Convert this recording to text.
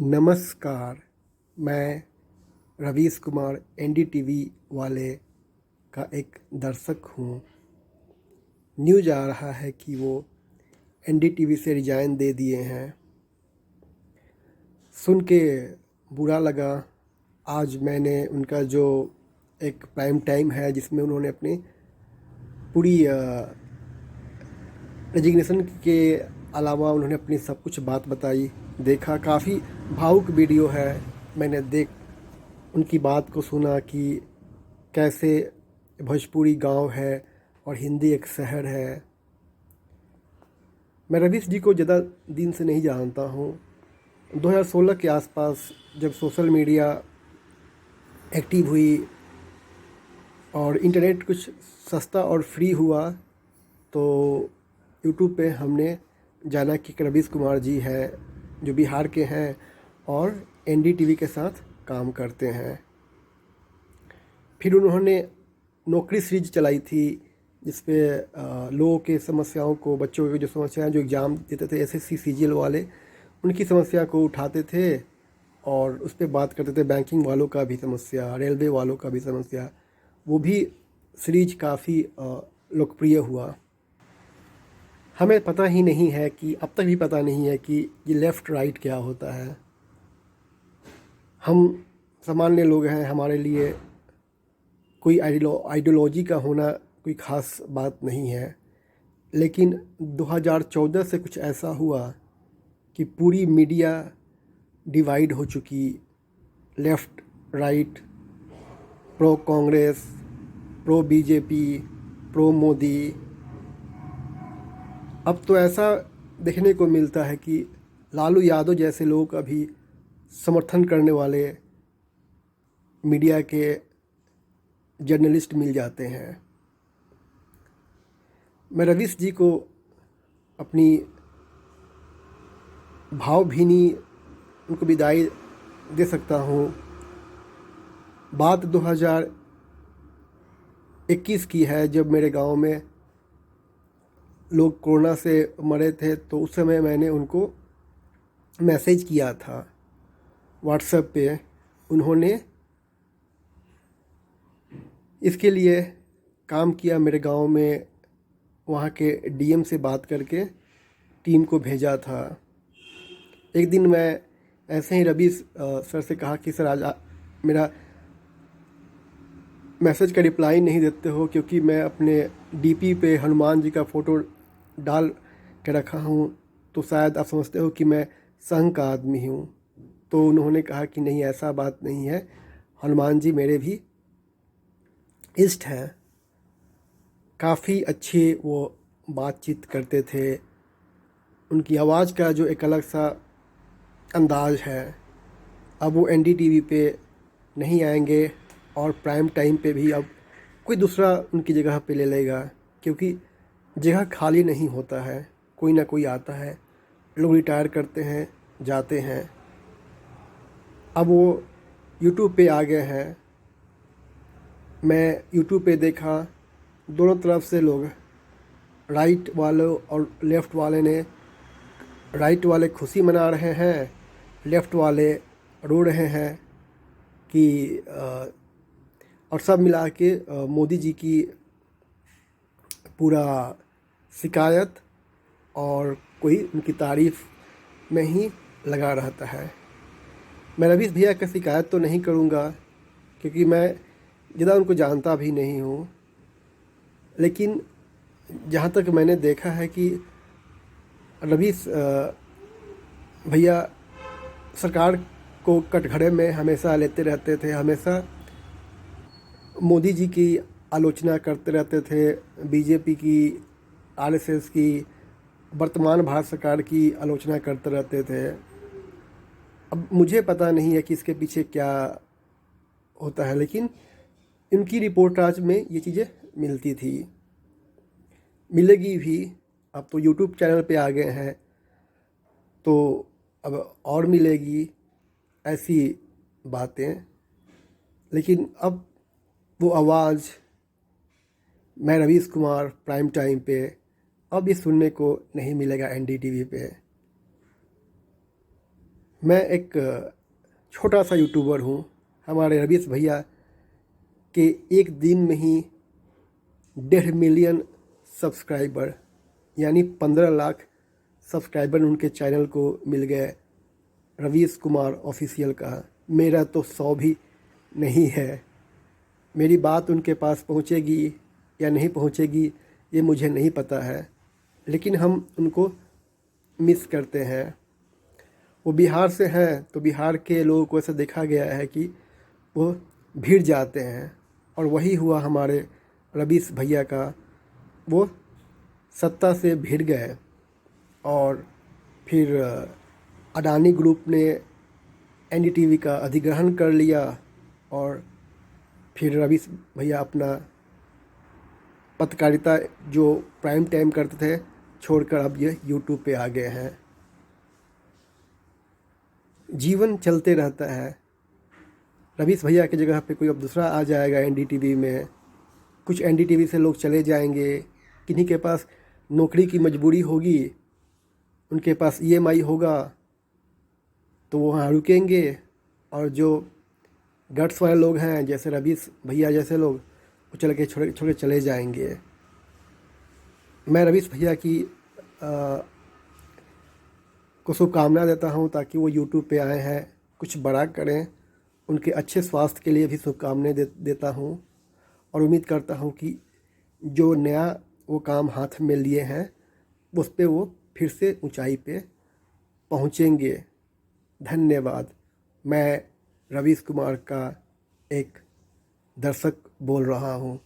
नमस्कार। मैं रवीश कुमार एनडीटीवी वाले का एक दर्शक हूँ। न्यूज़ आ रहा है कि वो एनडीटीवी से रिजाइन दे दिए हैं। सुन के बुरा लगा। आज मैंने उनका जो एक प्राइम टाइम है जिसमें उन्होंने अपनी पूरी रेजिग्नेशन के अलावा उन्होंने अपनी सब कुछ बात बताई, देखा। काफ़ी भावुक वीडियो है। मैंने उनकी बात को सुना कि कैसे भोजपुरी गांव है और हिंदी एक शहर है। मैं रवीश जी को ज़्यादा दिन से नहीं जानता हूँ। 2016 के आसपास जब सोशल मीडिया एक्टिव हुई और इंटरनेट कुछ सस्ता और फ्री हुआ तो यूट्यूब पे हमने जाना कि रवीश कुमार जी हैं जो बिहार के हैं और एनडीटीवी के साथ काम करते हैं। फिर उन्होंने नौकरी सीरीज चलाई थी जिसपे लोगों के समस्याओं को, बच्चों की जो समस्याएं जो एग्ज़ाम देते थे एसएससी सीजीएल वाले, उनकी समस्या को उठाते थे और उस पर बात करते थे। बैंकिंग वालों का भी समस्या, रेलवे वालों का भी समस्या, वो भी सीरीज काफ़ी लोकप्रिय हुआ। हमें पता ही नहीं है कि, अब तक भी पता नहीं है कि ये लेफ़्ट राइट क्या होता है। हम सामान्य लोग हैं, हमारे लिए कोई आइडियोलॉजी का होना कोई ख़ास बात नहीं है। लेकिन 2014 से कुछ ऐसा हुआ कि पूरी मीडिया डिवाइड हो चुकी। Left right, pro Congress, pro BJP, pro Modi. अब तो ऐसा देखने को मिलता है कि लालू यादव जैसे लोग का भी समर्थन करने वाले मीडिया के जर्नलिस्ट मिल जाते हैं। मैं रवीश जी को अपनी भावभीनी उनको विदाई दे सकता हूँ। बात 2021 की है जब मेरे गांव में लोग कोरोना से मरे थे, तो उस समय मैंने उनको मैसेज किया था व्हाट्सएप पे। उन्होंने इसके लिए काम किया मेरे गांव में, वहाँ के डीएम से बात करके टीम को भेजा था। एक दिन मैं ऐसे ही रवीश सर से कहा कि सर आज मेरा मैसेज का रिप्लाई नहीं देते हो, क्योंकि मैं अपने डीपी पे हनुमान जी का फ़ोटो डाल के रखा हूँ, तो शायद आप समझते हो कि मैं संघ का आदमी हूँ। तो उन्होंने कहा कि नहीं, ऐसा बात नहीं है, हनुमान जी मेरे भी इष्ट हैं। काफ़ी अच्छे वो बातचीत करते थे। उनकी आवाज़ का जो एक अलग सा अंदाज़ है। अब वो एनडीटीवी पे नहीं आएंगे और प्राइम टाइम पे भी अब कोई दूसरा उनकी जगह पे ले लेगा, क्योंकि जगह खाली नहीं होता है, कोई ना कोई आता है। लोग रिटायर करते हैं, जाते हैं। अब वो यूट्यूब पे आ गए हैं। मैं यूट्यूब पे देखा, दोनों तरफ से लोग, राइट वालों और लेफ़्ट वाले ने, राइट वाले खुशी मना रहे हैं, लेफ़्ट वाले रो रहे हैं कि और सब मिला के मोदी जी की पूरा शिकायत और कोई उनकी तारीफ़ में ही लगा रहता है। मैं रवीश भैया का शिकायत तो नहीं करूँगा, क्योंकि मैं ज़्यादा उनको जानता भी नहीं हूँ। लेकिन जहाँ तक मैंने देखा है कि रवीश भैया सरकार को कटघरे में हमेशा लेते रहते थे, हमेशा मोदी जी की आलोचना करते रहते थे, बीजेपी की, आरएसएस की, वर्तमान भारत सरकार की आलोचना करते रहते थे। अब मुझे पता नहीं है कि इसके पीछे क्या होता है, लेकिन इनकी रिपोर्टाज में ये चीज़ें मिलती थी, मिलेगी भी। अब तो यूट्यूब चैनल पे आ गए हैं तो अब और मिलेगी ऐसी बातें। लेकिन अब वो आवाज़, मैं रवीश कुमार प्राइम टाइम पे, अब ये सुनने को नहीं मिलेगा एनडीटीवी पे। मैं एक छोटा सा यूट्यूबर हूँ। हमारे रवीश भैया के एक दिन में ही 1.5 मिलियन सब्सक्राइबर यानी 15 लाख सब्सक्राइबर उनके चैनल को मिल गए। रवीश कुमार ऑफिशियल का मेरा तो 100 भी नहीं है। मेरी बात उनके पास पहुंचेगी या नहीं पहुंचेगी ये मुझे नहीं पता है, लेकिन हम उनको मिस करते हैं। वो बिहार से हैं तो बिहार के लोगों को ऐसा देखा गया है कि वो भिड़ जाते हैं, और वही हुआ हमारे रवीश भैया का। वो सत्ता से भिड़ गए और फिर अडानी ग्रुप ने एनडीटीवी का अधिग्रहण कर लिया, और फिर रवीश भैया अपना पत्रकारिता जो प्राइम टाइम करते थे छोड़कर अब ये यूट्यूब पे आ गए हैं। जीवन चलते रहता है। रवीश भैया की जगह पे कोई अब दूसरा आ जाएगा एनडीटीवी में। कुछ एनडीटीवी से लोग चले जाएंगे, किन्हीं के पास नौकरी की मजबूरी होगी, उनके पास ईएमआई होगा तो वो वहाँ रुकेंगे, और जो गट्स वाले लोग हैं जैसे रवीश भैया जैसे लोग वो चल के छोड़ छोड़ के चले जाएंगे। मैं रवीश भैया की को शुभकामना देता हूँ ताकि वो यूट्यूब पे आए हैं, कुछ बड़ा करें। उनके अच्छे स्वास्थ्य के लिए भी शुभकामनाएं देता हूँ, और उम्मीद करता हूँ कि जो नया वो काम हाथ में लिए हैं उस पे वो फिर से ऊंचाई पे पहुँचेंगे। धन्यवाद। मैं रवीश कुमार का एक दर्शक बोल रहा हूँ।